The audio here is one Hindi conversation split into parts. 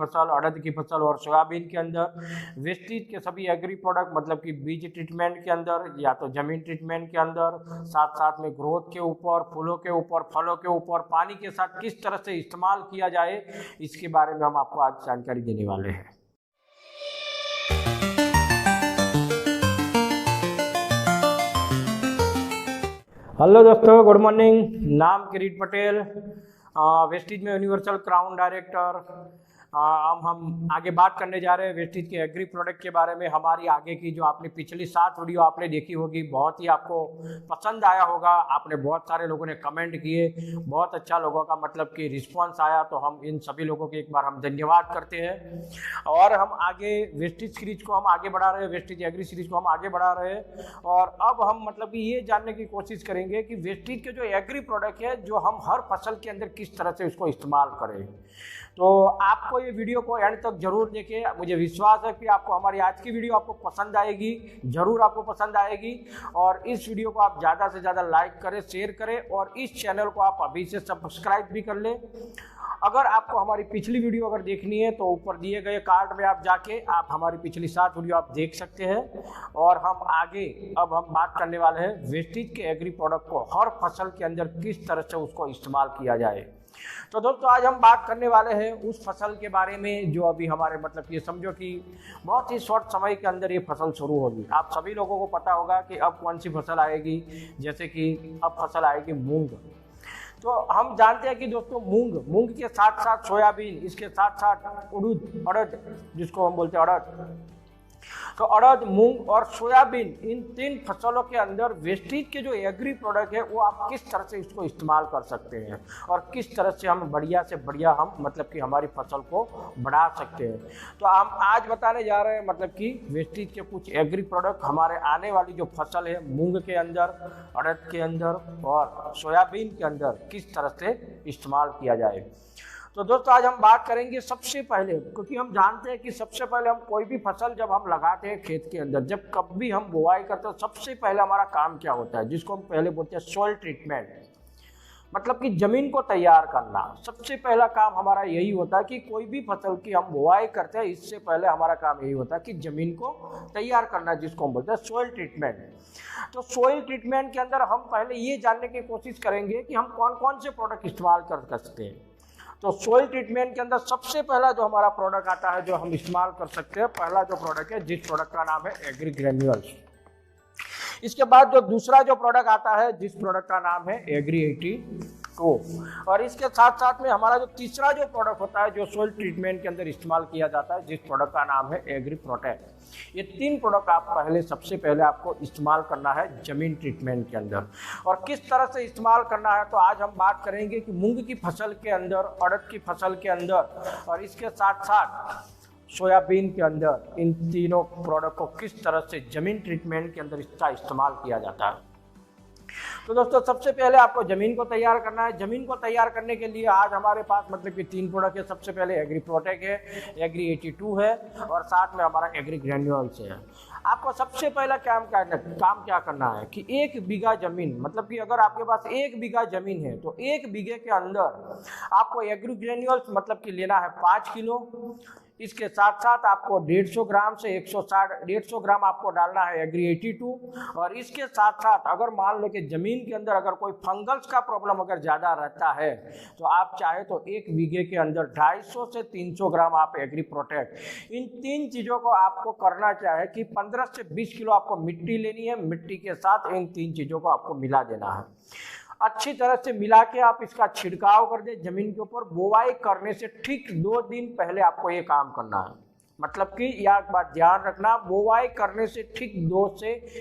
फसल, अड़द की फसल और सोयाबीन के अंदर वेस्टेज के सभी एग्री प्रोडक्ट मतलब कि बीज ट्रीटमेंट के अंदर या तो जमीन ट्रीटमेंट के अंदर, साथ साथ में ग्रोथ के ऊपर, फूलों के ऊपर, फलों के ऊपर पानी के साथ किस तरह से इस्तेमाल किया जाए, इसके बारे में हम आपको आज जानकारी देने वाले हैं। हेलो दोस्तों, गुड मॉर्निंग। नाम किरीट पटेल, वेस्टेज में यूनिवर्सल क्राउन डायरेक्टर। हम आगे बात करने जा रहे हैं वेस्टेज के एग्री प्रोडक्ट के बारे में। हमारी आगे की जो आपने पिछली 7 वीडियो आपने देखी होगी, बहुत ही आपको पसंद आया होगा। आपने बहुत सारे लोगों ने कमेंट किए, बहुत अच्छा लोगों का मतलब कि रिस्पांस आया, तो हम इन सभी लोगों के एक बार हम धन्यवाद करते हैं। और हम आगे वेस्टेज सीरीज को हम आगे बढ़ा रहे हैं, वेस्टेज एग्री सीरीज को हम आगे बढ़ा रहे हैं। और अब हम मतलब कि ये जानने की कोशिश करेंगे कि वेस्टेज के जो एग्री प्रोडक्ट है, जो हम हर फसल के अंदर किस तरह से उसको इस्तेमाल करें। तो आपको ये वीडियो को एंड तक जरूर देखें। मुझे विश्वास है कि आपको हमारी आज की वीडियो आपको पसंद आएगी, जरूर आपको पसंद आएगी। और इस वीडियो को आप ज़्यादा से ज़्यादा लाइक करें, शेयर करें और इस चैनल को आप अभी से सब्सक्राइब भी कर लें। अगर आपको हमारी पिछली वीडियो अगर देखनी है तो ऊपर दिए गए कार्ड में आप जाके आप हमारी पिछली 7 वीडियो आप देख सकते हैं। और हम आगे अब हम बात करने वाले हैं वेस्टेज के एग्री प्रोडक्ट को हर फसल के अंदर किस तरह से उसको इस्तेमाल किया जाए। तो दोस्तों, आज हम बात करने वाले हैं उस फसल के बारे में जो अभी हमारे मतलब ये समझो कि बहुत ही शॉर्ट समय के अंदर ये फसल शुरू होगी। आप सभी लोगों को पता होगा कि अब कौन सी फसल आएगी, जैसे कि अब फसल आएगी मूंग। तो हम जानते हैं कि दोस्तों मूंग के साथ साथ सोयाबीन, इसके साथ साथ अड़द जिसको हम बोलते हैं अड़द, तो अड़द, मूंग और सोयाबीन, इन 3 फसलों के अंदर वेस्टेज के जो एग्री प्रोडक्ट है वो आप किस तरह से इसको इस्तेमाल कर सकते हैं और किस तरह से हम बढ़िया से बढ़िया हम मतलब कि हमारी फसल को बढ़ा सकते हैं। तो हम आज बताने जा रहे हैं मतलब कि वेस्टेज के कुछ एग्री प्रोडक्ट हमारे आने वाली जो फसल है मूंग के अंदर, अड़द के अंदर और सोयाबीन के अंदर किस तरह से इस्तेमाल किया जाए। तो दोस्तों, आज हम बात करेंगे सबसे पहले, क्योंकि हम जानते हैं कि सबसे पहले हम कोई भी फसल जब हम लगाते हैं खेत के अंदर, जब कभी हम बुआई करते हैं, सबसे पहले हमारा काम क्या होता है, जिसको हम पहले बोलते हैं सॉइल ट्रीटमेंट, मतलब कि ज़मीन को तैयार करना। सबसे पहला काम हमारा यही होता है कि कोई भी फसल की हम बुआई करते हैं, इससे पहले हमारा काम यही होता है कि ज़मीन को तैयार करना, जिसको हम बोलते हैं सॉइल ट्रीटमेंट। तो सॉइल ट्रीटमेंट के अंदर हम पहले ये जानने की कोशिश करेंगे कि हम कौन कौन से प्रोडक्ट इस्तेमाल कर सकते हैं। तो सॉइल ट्रीटमेंट के अंदर सबसे पहला जो हमारा प्रोडक्ट आता है जो हम इस्तेमाल कर सकते हैं, पहला जो प्रोडक्ट है, जिस प्रोडक्ट का नाम है एग्री ग्रेन्यूल्स। इसके बाद जो दूसरा जो प्रोडक्ट आता है, जिस प्रोडक्ट का नाम है एग्री 82। और इसके साथ साथ में हमारा जो तीसरा जो प्रोडक्ट होता है जो सॉइल ट्रीटमेंट के अंदर इस्तेमाल किया जाता है, जिस प्रोडक्ट का नाम है एग्री प्रोटेक्ट। ये 3 प्रोडक्ट आप सबसे पहले आपको इस्तेमाल करना है जमीन ट्रीटमेंट के अंदर। और किस तरह से इस्तेमाल करना है, तो आज हम बात करेंगे कि मूंग की फसल के अंदर, अड़द की फसल के अंदर और इसके साथ साथ सोयाबीन के अंदर इन तीनों प्रोडक्ट को किस तरह से जमीन ट्रीटमेंट के अंदर इसका इस्तेमाल किया जाता है। तो दोस्तों, सबसे पहले आपको ज़मीन को तैयार करना है। ज़मीन को तैयार करने के लिए आज हमारे पास मतलब कि 3 प्रोडक्ट है। सबसे पहले एग्री प्रोटेक्ट है, एग्री 82 है और साथ में हमारा एग्री ग्रेन्यूल्स है। आपको सबसे पहला काम क्या करना है कि 1 बीघा ज़मीन, मतलब कि अगर आपके पास 1 बीघा ज़मीन है तो 1 बीघे के अंदर आपको एग्री ग्रेन्यूल्स मतलब कि लेना है 5 किलो। इसके साथ साथ आपको 150 ग्राम से 150 ग्राम आपको डालना है एग्री 82। और इसके साथ साथ अगर मान लो कि ज़मीन के अंदर अगर कोई फंगल्स का प्रॉब्लम अगर ज़्यादा रहता है तो आप चाहे तो 1 बीघे के अंदर 250 से 300 ग्राम आप एग्री प्रोटेक्ट, इन 3 चीज़ों को आपको करना चाहे कि 15 से 20 किलो आपको मिट्टी लेनी है। मिट्टी के साथ इन 3 चीज़ों को आपको मिला देना है। अच्छी तरह से मिला के आप इसका छिड़काव कर दें जमीन के ऊपर। बुआई करने से ठीक 2 दिन पहले आपको ये काम करना है। मतलब कि यह बात ध्यान रखना, बुआई करने से ठीक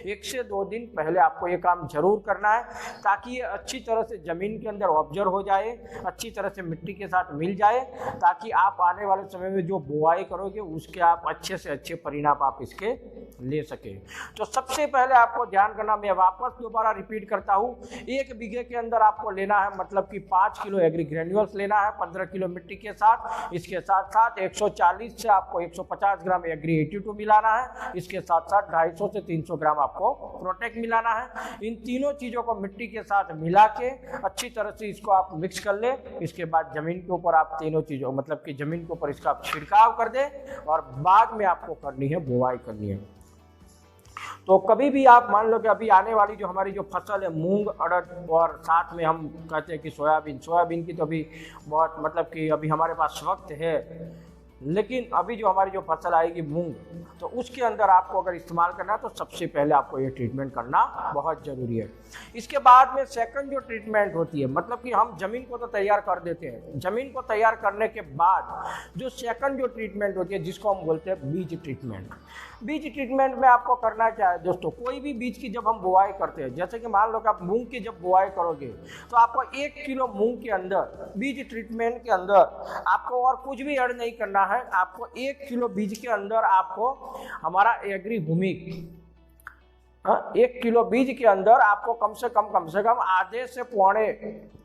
1 से 2 दिन पहले आपको ये काम जरूर करना है, ताकि ये अच्छी तरह से ज़मीन के अंदर ऑब्जर्व हो जाए, अच्छी तरह से मिट्टी के साथ मिल जाए, ताकि आप आने वाले समय में जो बुआई करोगे उसके आप अच्छे से अच्छे परिणाम आप इसके ले सके। तो सबसे पहले आपको ध्यान करना, मैं वापस दोबारा रिपीट करता हूँ, 1 बीघे के अंदर आपको लेना है मतलब कि 5 किलो एग्री ग्रेन्यूल्स लेना है 15 किलो मिट्टी के साथ। इसके साथ साथ 140 से आपको 150 ग्राम एग्री 82 मिलाना है। इसके साथ साथ 250 से 300 ग्राम आपको प्रोटेक्ट मिलाना है। इन तीनों चीज़ों को मिट्टी के साथ मिला के अच्छी तरह से इसको आप मिक्स कर ले। इसके बाद ज़मीन के ऊपर आप तीनों चीज़ों मतलब कि ज़मीन के ऊपर इसका छिड़काव कर दे और बाद में आपको करनी है बुआई करनी है। तो कभी भी आप मान लो कि अभी आने वाली जो हमारी जो फसल है मूंग, अड़द और साथ में हम कहते हैं कि सोयाबीन की तो अभी बहुत मतलब कि अभी हमारे पास वक्त है, लेकिन अभी जो हमारी जो फसल आएगी मूंग, तो उसके अंदर आपको अगर इस्तेमाल करना है तो सबसे पहले आपको ये ट्रीटमेंट करना बहुत ज़रूरी है। इसके बाद में सेकंड जो ट्रीटमेंट होती है मतलब कि हम ज़मीन को तो तैयार कर देते हैं, ज़मीन को तैयार करने के बाद जो सेकंड जो ट्रीटमेंट होती है जिसको हम बोलते हैं बीज ट्रीटमेंट। बीज ट्रीटमेंट में आपको करना क्या है दोस्तों, कोई भी बीज की जब हम बुआई करते हैं, जैसे कि मान लो कि आप मूंग की जब बुआई करोगे तो आपको 1 किलो मूंग के अंदर बीज ट्रीटमेंट के अंदर आपको और कुछ भी ऐड नहीं करना है। आपको 1 किलो बीज के अंदर आपको हमारा एग्री हुमिक 1 किलो बीज के अंदर आपको कम से कम आधे से पौने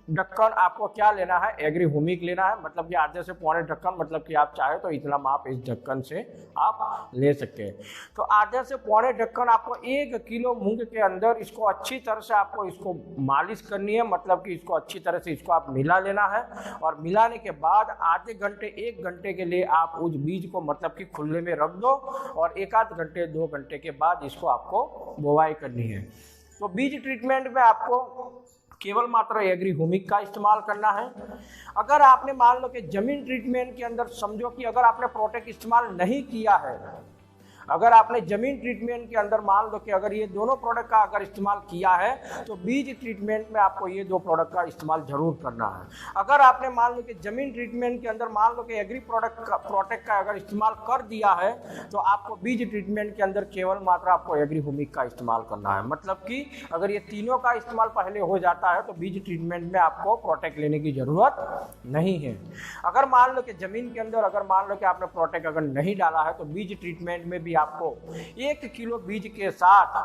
ढक्कन आपको क्या लेना है, एग्री हुमिक लेना है। मतलब कि आधे से पौने ढक्कन, मतलब कि आप चाहे तो इतना माप इस ढक्कन से आप ले सकते हैं। तो आधे से पौने ढक्कन आपको 1 किलो मूंग के अंदर इसको अच्छी तरह से आपको इसको मालिश करनी है। मतलब कि इसको अच्छी तरह से इसको आप मिला लेना है और मिलाने के बाद आधे घंटे 1 घंटे के लिए आप उस बीज को मतलब कि खुले में रख दो और 1 आध घंटे 2 घंटे के बाद इसको आपको बुआई करनी है। तो बीज ट्रीटमेंट में आपको केवल मात्र एग्री हुमिक का इस्तेमाल करना है। अगर आपने मान लो कि जमीन ट्रीटमेंट के अंदर समझो कि अगर आपने प्रोटेक्ट इस्तेमाल नहीं किया है, अगर आपने जमीन ट्रीटमेंट के अंदर मान लो कि अगर ये दोनों प्रोडक्ट का अगर इस्तेमाल किया है तो बीज ट्रीटमेंट में आपको ये 2 प्रोडक्ट का इस्तेमाल जरूर करना है। अगर आपने मान लो कि जमीन ट्रीटमेंट के अंदर मान लो कि एग्री प्रोटेक्ट का अगर इस्तेमाल कर दिया है तो आपको बीज ट्रीटमेंट के अंदर केवल मात्र आपको एग्री हुमिक का इस्तेमाल करना है। मतलब कि अगर ये तीनों का इस्तेमाल पहले हो जाता है तो बीज ट्रीटमेंट में आपको प्रोटेक्ट लेने की जरूरत नहीं है। अगर मान लो कि जमीन के अंदर अगर मान लो कि आपने प्रोटेक्ट अगर नहीं डाला है तो बीज ट्रीटमेंट में भी आपको 1 किलो बीज के साथ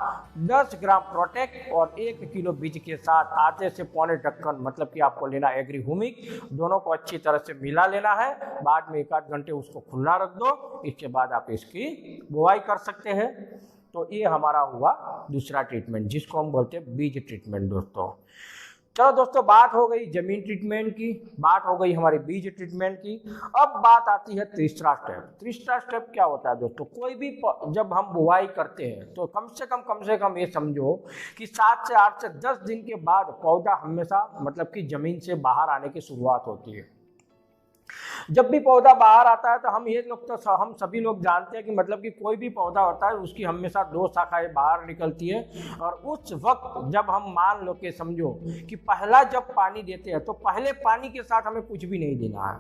10 ग्राम प्रोटेक्ट और 1 किलो बीज के साथ आधे से पौने ढक्कन मतलब कि आपको लेना एग्री हुमिक, दोनों को अच्छी तरह से मिला लेना है। बाद में 1 आध घंटे उसको खुला रख दो, इसके बाद आप इसकी बुआई कर सकते हैं। तो ये हमारा हुआ दूसरा ट्रीटमेंट जिसको हम बोलते हैं बीज ट्रीटमेंट दोस्तों। चलो दोस्तों, बात हो गई जमीन ट्रीटमेंट की, बात हो गई हमारी बीज ट्रीटमेंट की। अब बात आती है तीसरा स्टेप। तीसरा स्टेप क्या होता है दोस्तों, कोई भी जब हम बुआई करते हैं तो कम से कम ये समझो कि 7 से 8 से 10 दिन के बाद पौधा हमेशा मतलब कि जमीन से बाहर आने की शुरुआत होती है। जब भी पौधा बाहर आता है तो हम सभी लोग जानते हैं कि मतलब कि कोई भी पौधा होता है उसकी हमेशा 2 शाखाएं बाहर निकलती है। और उस वक्त जब हम मान लो कि समझो कि पहला जब पानी देते हैं तो पहले पानी के साथ हमें कुछ भी नहीं देना है,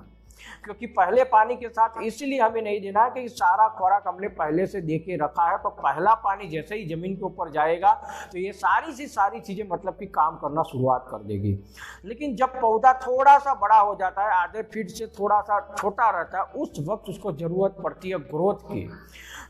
क्योंकि पहले पानी के साथ इसलिए हमें नहीं देना है कि सारा खुराक हमने पहले से दे के रखा है। तो पहला पानी जैसे ही जमीन के ऊपर जाएगा तो ये सारी चीज़ें मतलब कि काम करना शुरुआत कर देगी। लेकिन जब पौधा थोड़ा सा बड़ा हो जाता है, आधे फीट से थोड़ा सा छोटा रहता है, उस वक्त उसको ज़रूरत पड़ती है ग्रोथ की।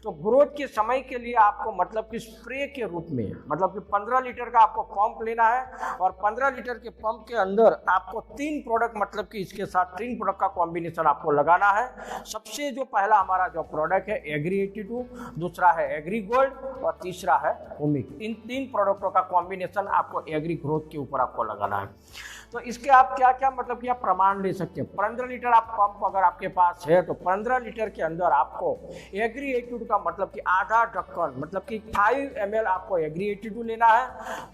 तो ग्रोथ के समय के लिए आपको मतलब कि स्प्रे के रूप में मतलब कि 15 लीटर का आपको पंप लेना है और 15 लीटर के पंप के अंदर आपको 3 प्रोडक्ट मतलब कि इसके साथ 3 प्रोडक्ट का कॉम्बिनेशन आपको लगाना है। सबसे जो पहला हमारा जो प्रोडक्ट है एग्री 82, दूसरा है एग्री गोल्ड और तीसरा है हुमिक। इन 3 प्रोडक्टों का कॉम्बिनेशन आपको एग्री ग्रोथ के ऊपर आपको लगाना है। तो इसके आप क्या क्या मतलब कि आप प्रमाण ले सकते हैं। 15 लीटर आप पंप अगर आपके पास है तो 15 लीटर के अंदर आपको एग्री 82 का मतलब कि आधा ढक्कन मतलब कि 5 ml आपको एग्री 82 लेना है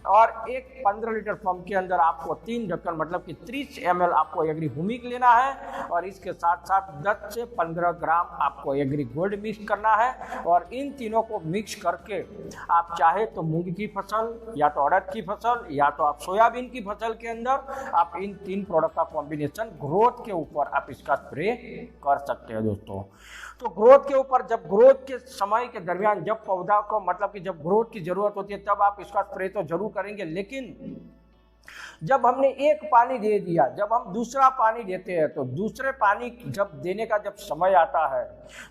और एक 15 लीटर पंप के अंदर आपको 3 ढक्कन मतलब कि 30 ml आपको एग्री हुमिक लेना है और इसके साथ साथ 10 से 15 ग्राम आपको एग्री गोल्ड मिक्स करना है। और इन तीनों को मिक्स करके आप चाहे तो मूंग की फसल या तो अड़द की फसल या तो आप सोयाबीन की फसल के अंदर आप इन 3 प्रोडक्ट का कॉम्बिनेशन ग्रोथ के ऊपर आप इसका स्प्रे कर सकते हैं दोस्तों। तो ग्रोथ के ऊपर जब ग्रोथ के समय के दरमियान जब पौधा को मतलब कि जब ग्रोथ की जरूरत होती है तब आप इसका स्प्रे तो जरूर करेंगे। लेकिन जब हमने एक पानी दे दिया, जब हम दूसरा पानी देते हैं तो दूसरे पानी जब देने का जब समय आता है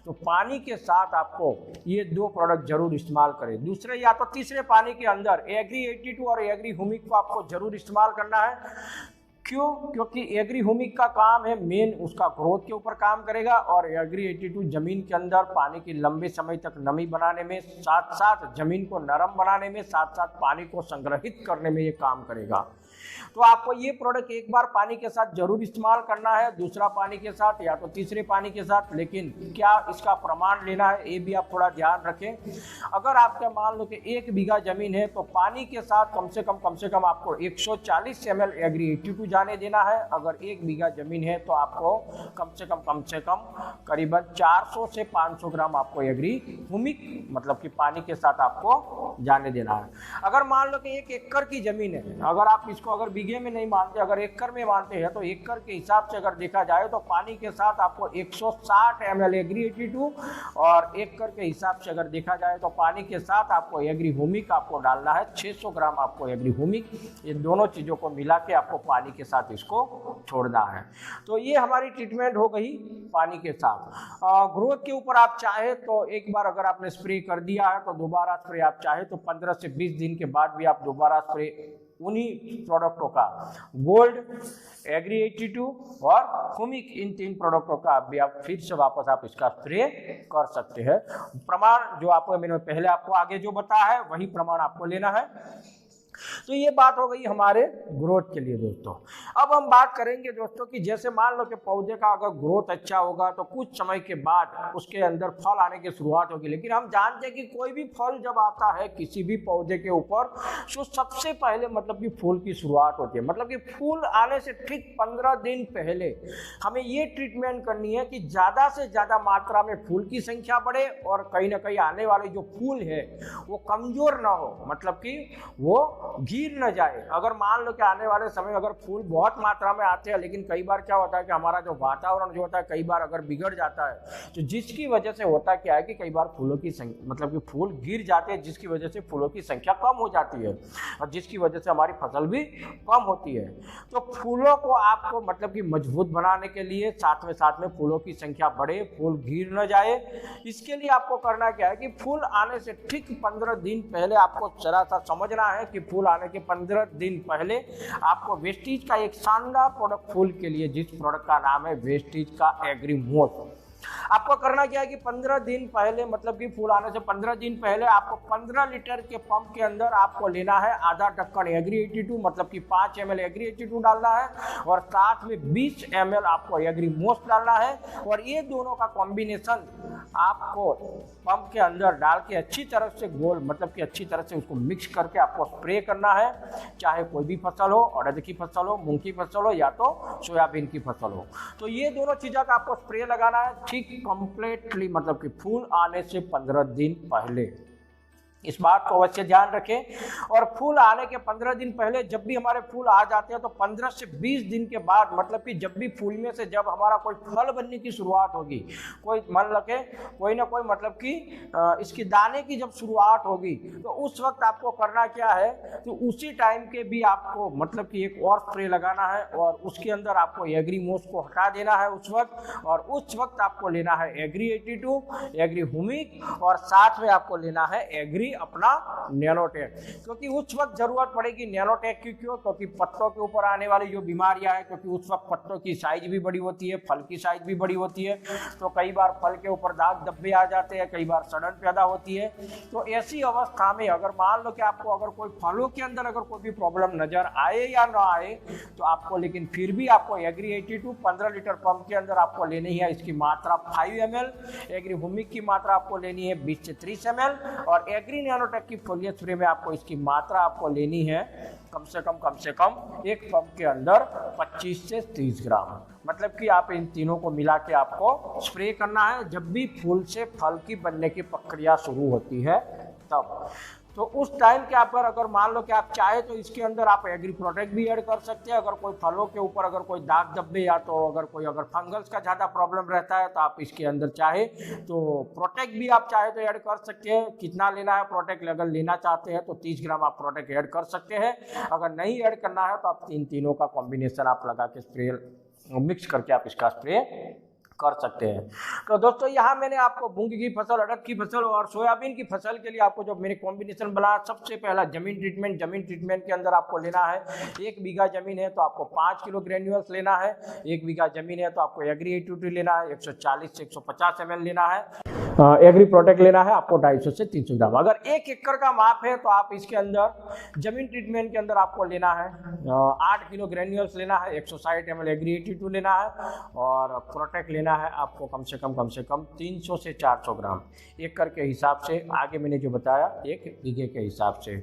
तो पानी के साथ आपको ये 2 प्रोडक्ट जरूर इस्तेमाल करें। दूसरे या तो तीसरे पानी के अंदर एग्री 82 और एग्री हुमिक को आपको जरूर इस्तेमाल करना है। क्यों? क्योंकि एग्री ह्यूमिक का काम है मेन उसका ग्रोथ के ऊपर काम करेगा, और एग्री 82 जमीन के अंदर पानी की लंबे समय तक नमी बनाने में, साथ साथ जमीन को नरम बनाने में, साथ साथ पानी को संग्रहित करने में ये काम करेगा। तो आपको ये प्रोडक्ट एक बार पानी के साथ जरूर इस्तेमाल करना है, दूसरा पानी के साथ या तो तीसरे पानी के साथ, लेकिन क्या इसका प्रमाण लेना है ये भी आप थोड़ा ध्यान रखें। अगर आपका मान लो कि 1 बीघा जमीन है तो पानी के साथ कम से कम आपको 140 ml एग्री 82 जाने देना है। अगर 1 बीघा जमीन है तो आपको कम से कम करीबन 400 से 500 ग्राम आपको एग्री ह्यूमिक मतलब कि पानी के साथ आपको जाने देना है। अगर मान लो कि 1 एकड़ की जमीन है, अगर आप इसको अगर बीघे में नहीं मानते, अगर एकड़ में मानते हैं, तो एकड़ के हिसाब से अगर देखा जाए तो पानी के साथ आपको 160 ml एग्री 82, और एकड़ के हिसाब से अगर देखा जाए तो पानी के साथ आपको एग्री ह्यूमिक आपको डालना है 600 ग्राम आपको एग्री ह्यूमिक। ये दोनों चीज़ों को मिला के आपको पानी के साथ इसको छोड़ना है। तो ये हमारी ट्रीटमेंट हो गई पानी के साथ। ग्रोथ के ऊपर आप चाहे तो एक बार अगर आपने स्प्रे कर दिया है तो दोबारा स्प्रे आप चाहे तो 15 से 20 दिन के बाद भी आप दोबारा स्प्रे उन्हीं प्रोडक्टों का, गोल्ड, एग्री 82 और ह्यूमिक, इन 3 प्रोडक्टों का भी आप फिर से वापस आप इसका स्प्रे कर सकते हैं। प्रमाण जो आपको मैंने पहले आपको आगे जो बताया है वही प्रमाण आपको लेना है। तो ये बात हो गई हमारे ग्रोथ के लिए दोस्तों। अब हम बात करेंगे दोस्तों कि जैसे मान लो कि पौधे का अगर ग्रोथ अच्छा होगा तो कुछ समय के बाद उसके अंदर फल आने की शुरुआत होगी, लेकिन हम जानते हैं कि कोई भी फल जब आता है किसी भी पौधे के ऊपर तो सबसे पहले मतलब कि फूल की शुरुआत होती है। मतलब कि फूल आने से ठीक 15 दिन पहले हमें ये ट्रीटमेंट करनी है कि ज़्यादा से ज़्यादा मात्रा में फूल की संख्या बढ़े और कहीं ना कहीं आने वाले जो फूल है वो कमज़ोर ना हो, मतलब कि वो गिर न जाए। अगर मान लो कि आने वाले समय अगर फूल बहुत मात्रा में आते हैं, लेकिन कई बार क्या होता है कि हमारा जो वातावरण जो होता है कई बार अगर बिगड़ जाता है, तो जिसकी वजह से होता क्या है कि कई बार फूलों की संख्या मतलब कि फूल गिर जाते हैं, जिसकी वजह से फूलों की संख्या कम हो जाती है और जिसकी वजह से हमारी फसल भी कम होती है। तो फूलों को आपको मतलब कि मजबूत बनाने के लिए साथ में फूलों की संख्या बढ़े, फूल गिर न जाए, इसके लिए आपको करना क्या है कि फूल आने से ठीक 15 दिन पहले आपको जरा सा समझना है कि फूल आने के 15 दिन पहले आपको वेस्टीज का एक शानदार प्रोडक्ट फूल के लिए, जिस प्रोडक्ट का नाम है वेस्टीज का एग्री मोस, आपको करना क्या है कि 15 दिन पहले मतलब कि फूल आने से 15 दिन पहले आपको 15 लीटर के पंप के अंदर आपको लेना है आधा ढक्कन एग्री 82 मतलब कि 5 ml एग्री 82 डालना है और साथ में 20 ml आपको एग्री मोस डालना है। और ये दोनों का कॉम्बिनेशन आपको पंप के अंदर डाल के अच्छी तरह से गोल मतलब कि अच्छी तरह से उसको मिक्स करके आपको स्प्रे करना है, चाहे कोई भी फसल हो, अड़द की फसल हो, मूंग की फसल हो या तो सोयाबीन की फसल हो। तो ये दोनों चीज़ों का आपको स्प्रे लगाना है ठीक कंप्लीटली मतलब कि फूल आने से 15 दिन पहले। इस बात को अवश्य ध्यान रखें। और फूल आने के 15 दिन पहले जब भी हमारे फूल आ जाते हैं तो 15 से 20 दिन के बाद मतलब कि जब भी फूल में से जब हमारा कोई फल बनने की शुरुआत होगी, कोई मान लगे कोई ना कोई मतलब कि इसकी दाने की जब शुरुआत होगी, तो उस वक्त आपको करना क्या है तो उसी टाइम के भी आपको मतलब कि एक और स्प्रे लगाना है और उसके अंदर आपको एग्री मोस को हटा देना है उस वक्त। और उस वक्त आपको लेना है एग्री 82, एग्री ह्यूमिक और साथ में आपको लेना है एग्री अपना नैनोटेक, क्योंकि उस वक्त जरूरत पड़ेगी नैनोटेक की। क्यों? क्योंकि पत्तों के ऊपर आने वाली जो बीमारियां हैं, क्योंकि उस वक्त पत्तों की साइज भी बड़ी होती है, फल की साइज भी बड़ी होती है, तो कई बार फल के ऊपर दाग धब्बे आ जाते हैं, कई बार सड़न पैदा होती है। तो ऐसी अवस्था में अगर मान लो कि आपको अगर कोई फलों के अंदर अगर कोई भी प्रॉब्लम नजर आए या ना आए तो आपको, लेकिन फिर भी आपको एग्री 82 15 लीटर पंप के अंदर आपको लेनी है। इसकी मात्रा 5 ml, एग्री ह्यूमिक की मात्रा आपको लेनी है 20 से 30 ml और एग्री नैनोटेक की फोलियर स्प्रे में आपको इसकी मात्रा आपको लेनी है कम से कम एक पंप के अंदर 25 से 30 ग्राम। मतलब कि आप इन तीनों को मिला के आपको स्प्रे करना है जब भी फूल से फल की बनने की प्रक्रिया शुरू होती है तब। तो उस टाइम के पर अगर मान लो कि आप चाहे तो इसके अंदर आप एग्री प्रोटेक्ट भी ऐड कर सकते हैं। अगर कोई फलों के ऊपर अगर कोई दाग धब्बे या तो अगर फंगस का ज़्यादा प्रॉब्लम रहता है तो आप इसके अंदर चाहे तो प्रोटेक्ट भी आप चाहे तो ऐड कर सकते हैं। कितना लेना है प्रोटेक्ट, अगर लेना चाहते हैं तो 30 ग्राम आप प्रोटेक्ट ऐड कर सकते हैं। अगर नहीं ऐड करना है तो आप इन तीनों का कॉम्बिनेशन आप लगा के स्प्रे मिक्स करके आप इसका स्प्रे कर सकते हैं। तो दोस्तों यहाँ मैंने आपको मूंग की फसल, अड़द की फसल और सोयाबीन की फसल के लिए आपको जो मैंने कॉम्बिनेशन बनाया, सबसे पहला जमीन ट्रीटमेंट के अंदर आपको लेना है 1 बीघा जमीन है तो आपको 5 किलो ग्रेन्यूल्स लेना है, 1 बीघा जमीन है तो आपको एग्री 82 लेना है, 140 से 150 ml लेना है, एग्री प्रोटेक्ट लेना है आपको 250 से 300 ग्राम। अगर 1 एकड़ का माप है तो आप इसके अंदर जमीन ट्रीटमेंट के अंदर आपको लेना है 8 किलो ग्रेन्यूल्स लेना है, 160 ml एग्री 82 लेना है और प्रोटेक्ट लेना है आपको कम से कम 300 से 400 ग्राम एकड़ के हिसाब से, आगे मैंने जो बताया 1 बीघे के हिसाब से।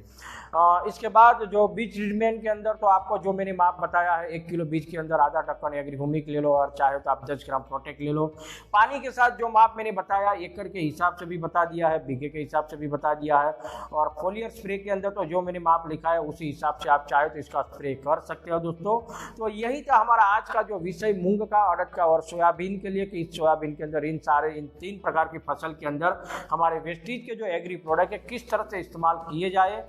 इसके बाद जो बीज ट्रीटमेंट के अंदर तो आपको जो मैंने माप बताया है 1 किलो बीज के अंदर आधा ढक्कन एग्री हुमिक ले लो और चाहे तो आप 10 ग्राम प्रोटेक्ट ले लो। पानी के साथ जो माप मैंने बताया एकड़ के हिसाब से भी बता दिया है, बीघे के हिसाब से भी बता दिया है और फोलियर स्प्रे के अंदर तो जो मैंने माप लिखा है उसी हिसाब से आप चाहे तो इसका स्प्रे कर सकते हो दोस्तों। तो यही था हमारा आज का जो विषय मूंग का, अड़द का और सोयाबीन के लिए कि इस सोयाबीन के अंदर इन 3 प्रकार की फसल के अंदर हमारे वेस्टीज के जो एग्री प्रोडक्ट है किस तरह से इस्तेमाल किए जाए।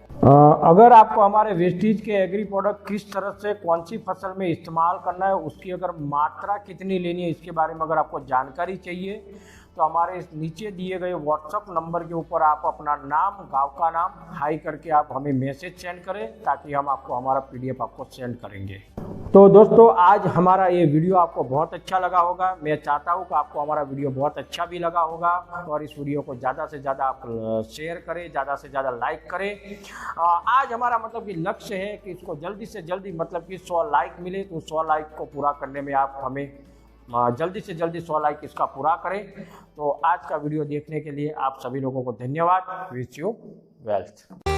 अगर आपको हमारे वेस्टीज के एग्री प्रोडक्ट किस तरह से कौन सी फसल में इस्तेमाल करना है, उसकी अगर मात्रा कितनी लेनी है, इसके बारे में अगर आपको जानकारी चाहिए तो हमारे नीचे दिए गए व्हाट्सएप नंबर के ऊपर आप अपना नाम, गांव का नाम हाई करके आप हमें मैसेज सेंड करें ताकि हम आपको हमारा PDF आपको सेंड करेंगे। तो दोस्तों आज हमारा ये वीडियो आपको बहुत अच्छा लगा होगा, मैं चाहता हूँ कि आपको हमारा वीडियो बहुत अच्छा भी लगा होगा और इस वीडियो को ज़्यादा से ज़्यादा आप शेयर करें, ज़्यादा से ज़्यादा लाइक करें। आज हमारा मतलब कि लक्ष्य है कि इसको जल्दी से जल्दी मतलब कि 100 लाइक मिले, तो 100 लाइक को पूरा करने में आप हमें जल्दी से जल्दी 100 लाइक इसका पूरा करें। तो आज का वीडियो देखने के लिए आप सभी लोगों को धन्यवाद। Wish you wealth.